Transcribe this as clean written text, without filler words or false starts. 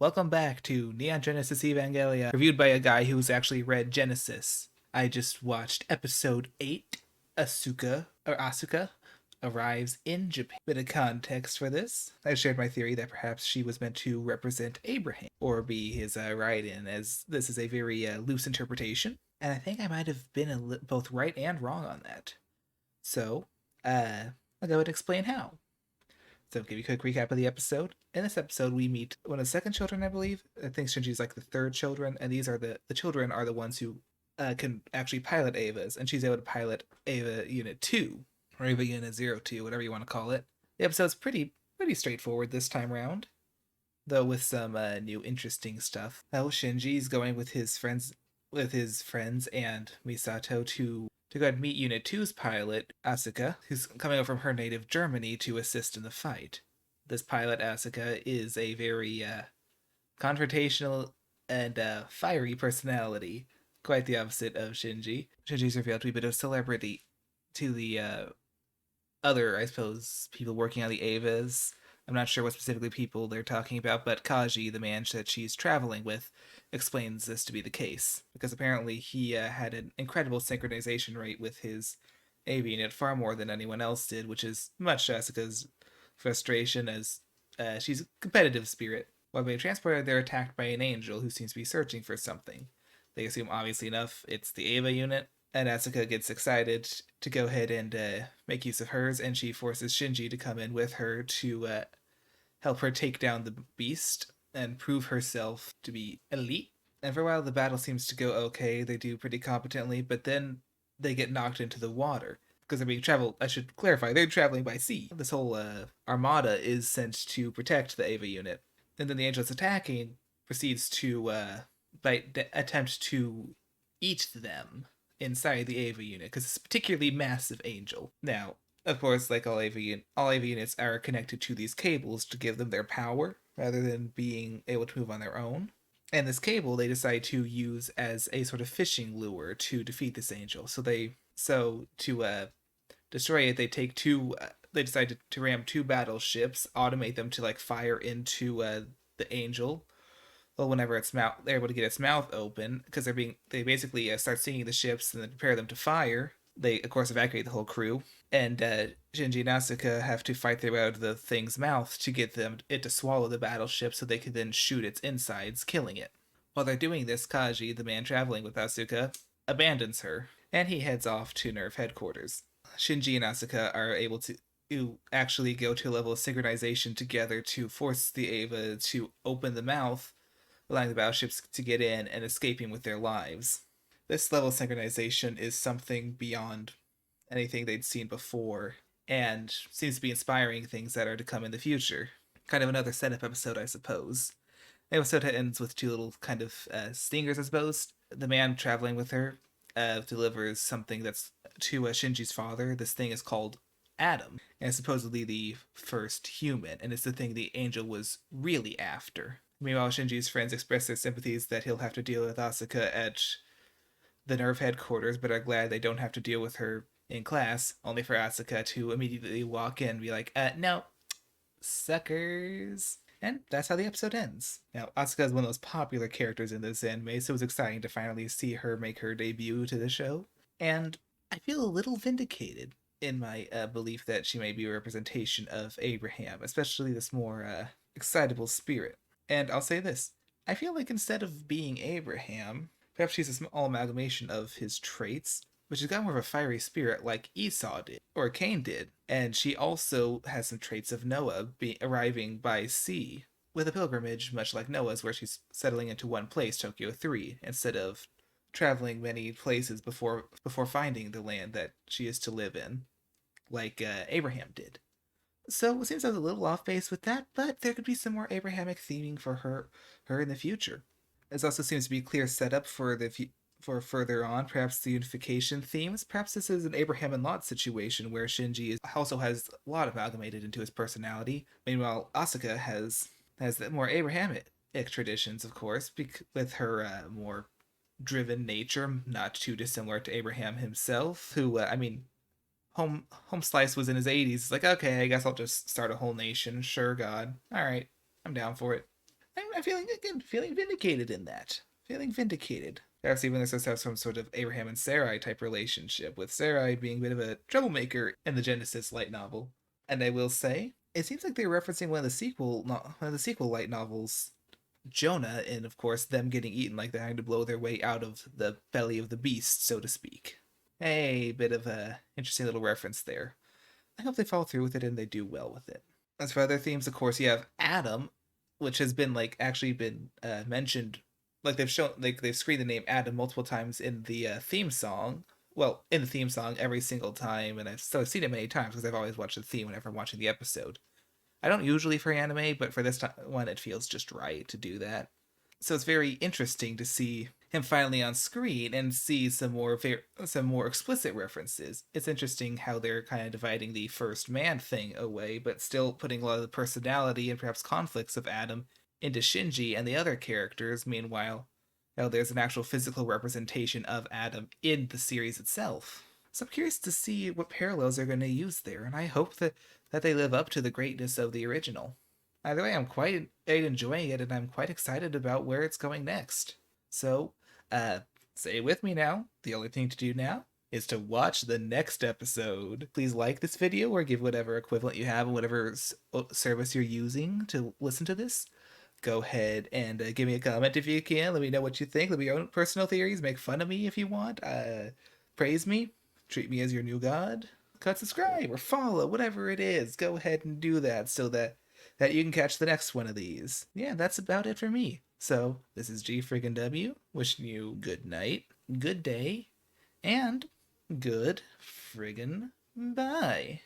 Welcome back to Neon Genesis Evangelion, reviewed by a guy who's actually read Genesis. I just watched episode 8, Asuka arrives in Japan. Bit of context for this. I shared my theory that perhaps she was meant to represent Abraham, or be his write-in, as this is a very loose interpretation. And I think I might have been both right and wrong on that. So, I'll go and explain how. So, give you a quick recap of the episode. In this episode, we meet one of the second children, I believe. I think Shinji's like the third children, and these are the children are the ones who can actually pilot Ava's, and she's able to pilot Ava Unit 2, or Ava Unit 02, whatever you want to call it. The episode's pretty straightforward this time round, though with some new interesting stuff. Shinji's going with his friends and Misato to go and meet Unit 2's pilot, Asuka, who's coming over from her native Germany to assist in the fight. This pilot, Asuka, is a very confrontational and fiery personality, quite the opposite of Shinji. Shinji's revealed to be a bit of a celebrity to the other, I suppose, people working on the Avas. I'm not sure what specifically people they're talking about, but Kaji, the man that she's traveling with, explains this to be the case. Because apparently he had an incredible synchronization rate with his AV unit, far more than anyone else did, which is much to Asuka's frustration, as she's a competitive spirit. While being transported, they're attacked by an angel who seems to be searching for something. They assume, obviously enough, it's the Ava unit, and Asuka gets excited to go ahead and make use of hers, and she forces Shinji to come in with her to help her take down the beast and prove herself to be elite. And for a while, the battle seems to go okay. They do pretty competently, but then they get knocked into the water because they're being traveled. I should clarify, they're traveling by sea. This whole armada is sent to protect the Ava unit, and then the angel that's attacking proceeds to attempt to eat them inside the Ava unit because it's a particularly massive angel. Now, of course, like all AV units are connected to these cables to give them their power rather than being able to move on their own. And this cable they decide to use as a sort of fishing lure to defeat this angel. So to destroy it, they take two. They decide to ram two battleships, automate them to like fire into the angel. Well, whenever they're able to get its mouth open because they basically start seeing the ships and then prepare them to fire. They of course evacuate the whole crew, and Shinji and Asuka have to fight their way out of the thing's mouth to get it to swallow the battleship so they can then shoot its insides, killing it. While they're doing this, Kaji, the man traveling with Asuka, abandons her, and he heads off to Nerve headquarters. Shinji and Asuka are able to actually go to a level of synchronization together to force the Ava to open the mouth, allowing the battleships to get in and escaping with their lives. This level of synchronization is something beyond anything they'd seen before, and seems to be inspiring things that are to come in the future. Kind of another setup episode, I suppose. The episode ends with two little kind of stingers, I suppose. The man traveling with her delivers something that's to Shinji's father. This thing is called Adam, and it's supposedly the first human, and it's the thing the angel was really after. Meanwhile, Shinji's friends express their sympathies that he'll have to deal with Asuka at the Nerve headquarters, but are glad they don't have to deal with her in class, only for Asuka to immediately walk in and be like, no, suckers. And that's how the episode ends. Now, Asuka is one of those popular characters in this anime, so it was exciting to finally see her make her debut to the show. And I feel a little vindicated in my belief that she may be a representation of Abraham, especially this more excitable spirit. And I'll say this, I feel like instead of being Abraham, perhaps she's a small amalgamation of his traits, but she's got more of a fiery spirit like Esau did, or Cain did. And she also has some traits of Noah, arriving by sea, with a pilgrimage much like Noah's, where she's settling into one place, Tokyo 3, instead of traveling many places before finding the land that she is to live in, like Abraham did. So it seems I was a little off base with that, but there could be some more Abrahamic theming for her in the future. This also seems to be a clear setup for further on, perhaps the unification themes. Perhaps this is an Abraham and Lot situation where Shinji also has a lot amalgamated into his personality. Meanwhile, Asuka has the more Abrahamic traditions, of course, with her more driven nature, not too dissimilar to Abraham himself, who, Home Slice was in his 80s. It's like, okay, I guess I'll just start a whole nation. Sure, God. All right, I'm down for it. I'm feeling, again, feeling vindicated in that. Feeling vindicated. Perhaps even this does have some sort of Abraham and Sarai type relationship, with Sarai being a bit of a troublemaker in the Genesis light novel. And I will say, it seems like they're referencing one of the sequel light novels, Jonah, and of course them getting eaten, like they're having to blow their way out of the belly of the beast, so to speak. Hey, bit of a interesting little reference there. I hope they follow through with it and they do well with it. As for other themes, of course, you have Adam, which has been like actually been mentioned, like they've shown, like they've screened the name Adam multiple times in the theme song. Well, in the theme song every single time, and I've seen it many times because I've always watched the theme whenever I'm watching the episode. I don't usually for anime, but for this one, it feels just right to do that. So it's very interesting to see him finally on screen and see some more explicit references. It's interesting how they're kind of dividing the first man thing away, but still putting a lot of the personality and perhaps conflicts of Adam into Shinji and the other characters. Meanwhile, how there's an actual physical representation of Adam in the series itself. So I'm curious to see what parallels they're going to use there, and I hope that they live up to the greatness of the original. Either way, I'm quite enjoying it, and I'm quite excited about where it's going next. So, say it with me now. The only thing to do now is to watch the next episode. Please like this video or give whatever equivalent you have in whatever service you're using to listen to this. Go ahead and give me a comment if you can. Let me know what you think. Let me know your own personal theories. Make fun of me if you want. Praise me. Treat me as your new god. Cut, subscribe, or follow, whatever it is. Go ahead and do that so that you can catch the next one of these. Yeah, that's about it for me. So, this is G friggin' W, wishing you good night, good day, and good friggin' bye.